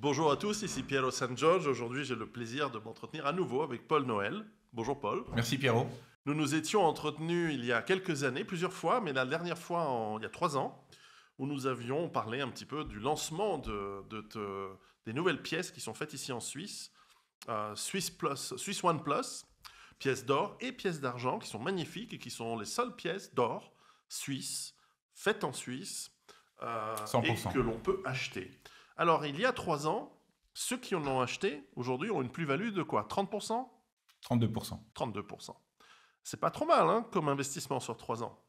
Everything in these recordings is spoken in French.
Bonjour à tous, ici Piero San Giorgio. Aujourd'hui, j'ai le plaisir de m'entretenir à nouveau avec Paul Noël. Bonjour Paul. Merci Pierrot. Nous nous étions entretenus il y a quelques années, plusieurs fois, mais la dernière fois, il y a 3 ans, où nous avions parlé un petit peu du lancement des nouvelles pièces qui sont faites ici en Suisse, Swiss One Plus, pièces d'or et pièces d'argent, qui sont magnifiques et qui sont les seules pièces d'or suisses, faites en Suisse, et 100%. que l'on peut acheter. Alors, il y a 3 ans, ceux qui en ont acheté, aujourd'hui, ont une plus-value de quoi? 30%? 32%. 32%. C'est pas trop mal, hein, comme investissement sur 3 ans.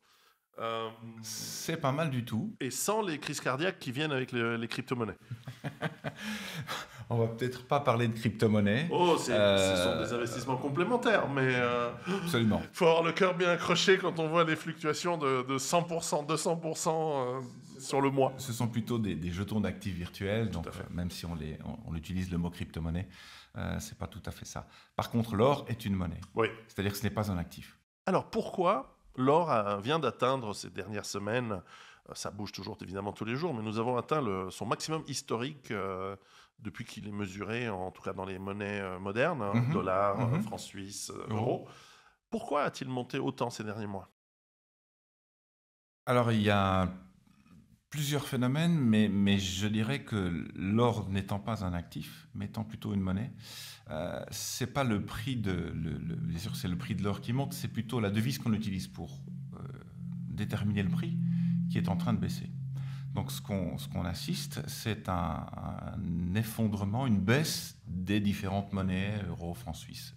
Euh, C'est pas mal du tout. et sans les crises cardiaques qui viennent avec les crypto-monnaies. On va peut-être pas parler de crypto-monnaie. Oh, ce sont des investissements complémentaires, mais Absolument. faut avoir le cœur bien accroché quand on voit les fluctuations de 100%, 200% sur le mois. Ce sont plutôt des jetons d'actifs virtuels, Tout donc à fait. même si on utilise le mot crypto-monnaie, c'est pas tout à fait ça. Par contre, l'or est une monnaie, Oui. c'est-à-dire que ce n'est pas un actif. Alors pourquoi l'or vient d'atteindre ces dernières semaines, ça bouge toujours évidemment tous les jours, mais nous avons atteint son maximum historique depuis qu'il est mesuré, en tout cas dans les monnaies modernes, hein, Mhm, dollars, mhm. francs suisses, Euro. euros. Pourquoi a-t-il monté autant ces derniers mois? Alors il y a plusieurs phénomènes, mais je dirais que l'or n'étant pas un actif, mais étant plutôt une monnaie, c'est pas le prix bien sûr c'est le prix de l'or qui monte, c'est plutôt la devise qu'on utilise pour déterminer le prix qui est en train de baisser. Donc ce qu'on assiste, c'est un effondrement, une baisse des différentes monnaies, euros, francs suisses,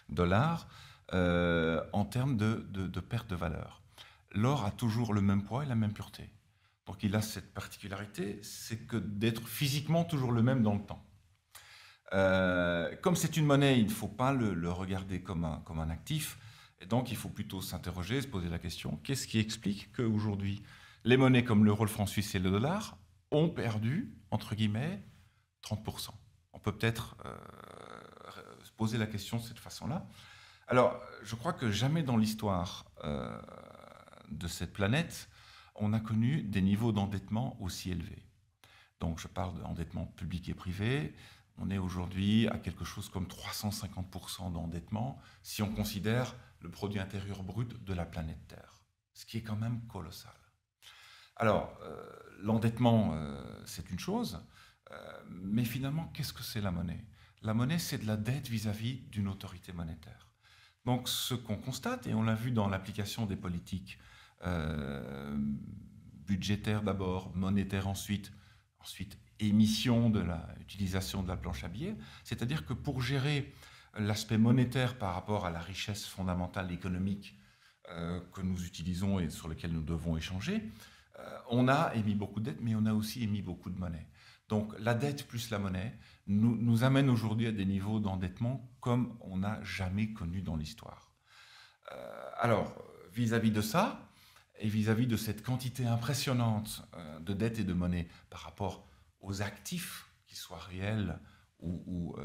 dollars, en termes de perte de valeur. L'or a toujours le même poids et la même pureté. Donc il a cette particularité, c'est que d'être physiquement toujours le même dans le temps. Comme c'est une monnaie, il ne faut pas le regarder comme un actif, et donc il faut plutôt s'interroger, se poser la question, qu'est-ce qui explique qu'aujourd'hui, les monnaies comme l'euro, le franc suisse et le dollar ont perdu, entre guillemets, 30%. On peut peut-être se poser la question de cette façon-là. Alors, je crois que jamais dans l'histoire de cette planète, on a connu des niveaux d'endettement aussi élevés. Donc je parle d'endettement public et privé. On est aujourd'hui à quelque chose comme 350% d'endettement si on considère le produit intérieur brut de la planète Terre, ce qui est quand même colossal. Alors, l'endettement, c'est une chose, mais finalement, qu'est-ce que c'est la monnaie? La monnaie, c'est de la dette vis-à-vis d'une autorité monétaire. Donc, ce qu'on constate, et on l'a vu dans l'application des politiques budgétaires d'abord, monétaires ensuite émission utilisation de la planche à billets, c'est-à-dire que pour gérer l'aspect monétaire par rapport à la richesse fondamentale économique que nous utilisons et sur lequel nous devons échanger, on a émis beaucoup de dettes, mais on a aussi émis beaucoup de monnaie. Donc la dette plus la monnaie nous amène aujourd'hui à des niveaux d'endettement comme on n'a jamais connu dans l'histoire. Alors, vis-à-vis de ça, et vis-à-vis de cette quantité impressionnante de dettes et de monnaie par rapport aux actifs, qu'ils soient réels ou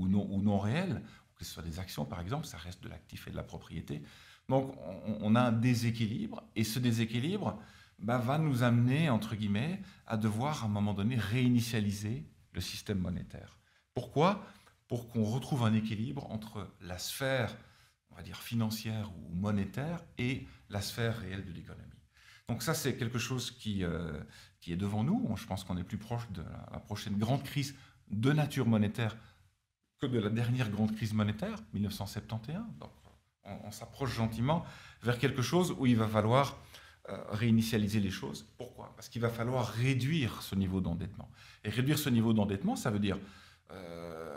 non réels, que ce soit des actions par exemple, ça reste de l'actif et de la propriété. Donc on a un déséquilibre, et ce déséquilibre va nous amener, entre guillemets, à devoir à un moment donné réinitialiser le système monétaire. Pourquoi? Pour qu'on retrouve un équilibre entre la sphère, on va dire financière ou monétaire, et la sphère réelle de l'économie. Donc ça, c'est quelque chose qui est devant nous. Je pense qu'on est plus proche de la prochaine grande crise de nature monétaire que de la dernière grande crise monétaire, 1971. Donc on s'approche gentiment vers quelque chose où il va falloir réinitialiser les choses. Pourquoi? Parce qu'il va falloir réduire ce niveau d'endettement. Et réduire ce niveau d'endettement, ça veut dire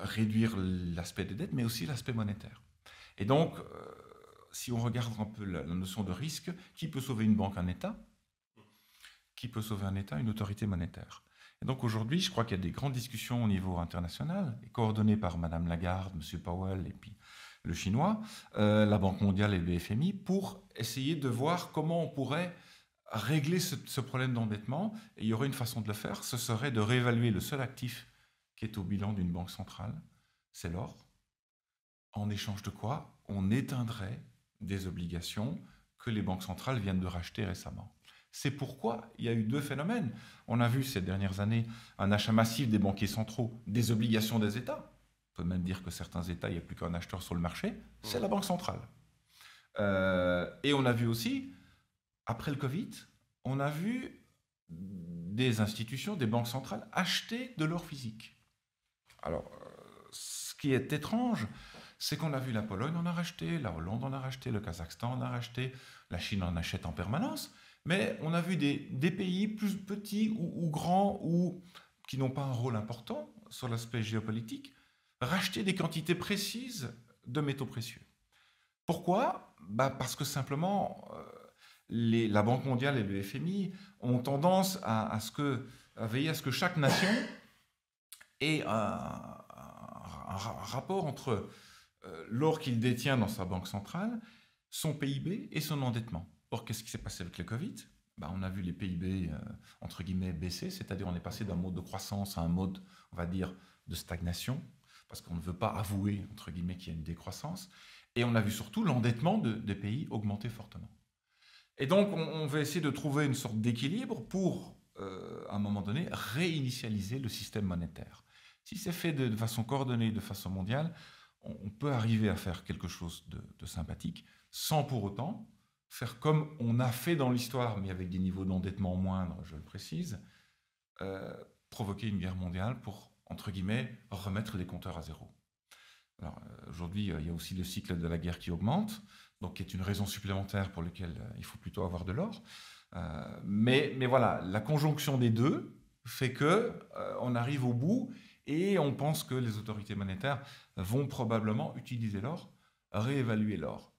réduire l'aspect des dettes, mais aussi l'aspect monétaire. Et donc, si on regarde un peu la notion de risque, qui peut sauver une banque, un État? Qui peut sauver un État? Une autorité monétaire. Et donc aujourd'hui, je crois qu'il y a des grandes discussions au niveau international, coordonnées par Madame Lagarde, Monsieur Powell et puis le Chinois, la Banque mondiale et le FMI, pour essayer de voir comment on pourrait régler ce problème d'endettement. Et il y aurait une façon de le faire, ce serait de réévaluer le seul actif qui est au bilan d'une banque centrale, c'est l'or. En échange de quoi on éteindrait des obligations que les banques centrales viennent de racheter récemment. C'est pourquoi il y a eu deux phénomènes. On a vu ces dernières années un achat massif des banquiers centraux, des obligations des États. On peut même dire que certains États, il n'y a plus qu'un acheteur sur le marché, c'est la Banque centrale. Et on a vu aussi, après le Covid, on a vu des institutions, des banques centrales acheter de l'or physique. Alors, ce qui est étrange, c'est qu'on a vu la Pologne en a racheté, la Hollande en a racheté, le Kazakhstan en a racheté, la Chine en achète en permanence, mais on a vu des pays plus petits ou grands ou qui n'ont pas un rôle important sur l'aspect géopolitique racheter des quantités précises de métaux précieux. Pourquoi? Parce que simplement, la Banque mondiale et le FMI ont tendance à veiller à ce que chaque nation ait un rapport entre l'or qu'il détient dans sa banque centrale, son PIB et son endettement. Or, qu'est-ce qui s'est passé avec le Covid? On a vu les PIB, entre guillemets, baisser, c'est-à-dire on est passé d'un mode de croissance à un mode, on va dire, de stagnation, parce qu'on ne veut pas avouer, entre guillemets, qu'il y a une décroissance. Et on a vu surtout l'endettement des pays augmenter fortement. Et donc, on va essayer de trouver une sorte d'équilibre pour, à un moment donné, réinitialiser le système monétaire. Si c'est fait de façon coordonnée, de façon mondiale, on peut arriver à faire quelque chose de sympathique, sans pour autant faire comme on a fait dans l'histoire, mais avec des niveaux d'endettement moindres, je le précise, provoquer une guerre mondiale pour, entre guillemets, remettre les compteurs à zéro. Alors, aujourd'hui, il y a aussi le cycle de la guerre qui augmente, donc qui est une raison supplémentaire pour laquelle il faut plutôt avoir de l'or. Mais voilà, la conjonction des deux fait qu'on arrive au bout et on pense que les autorités monétaires vont probablement utiliser l'or, réévaluer l'or.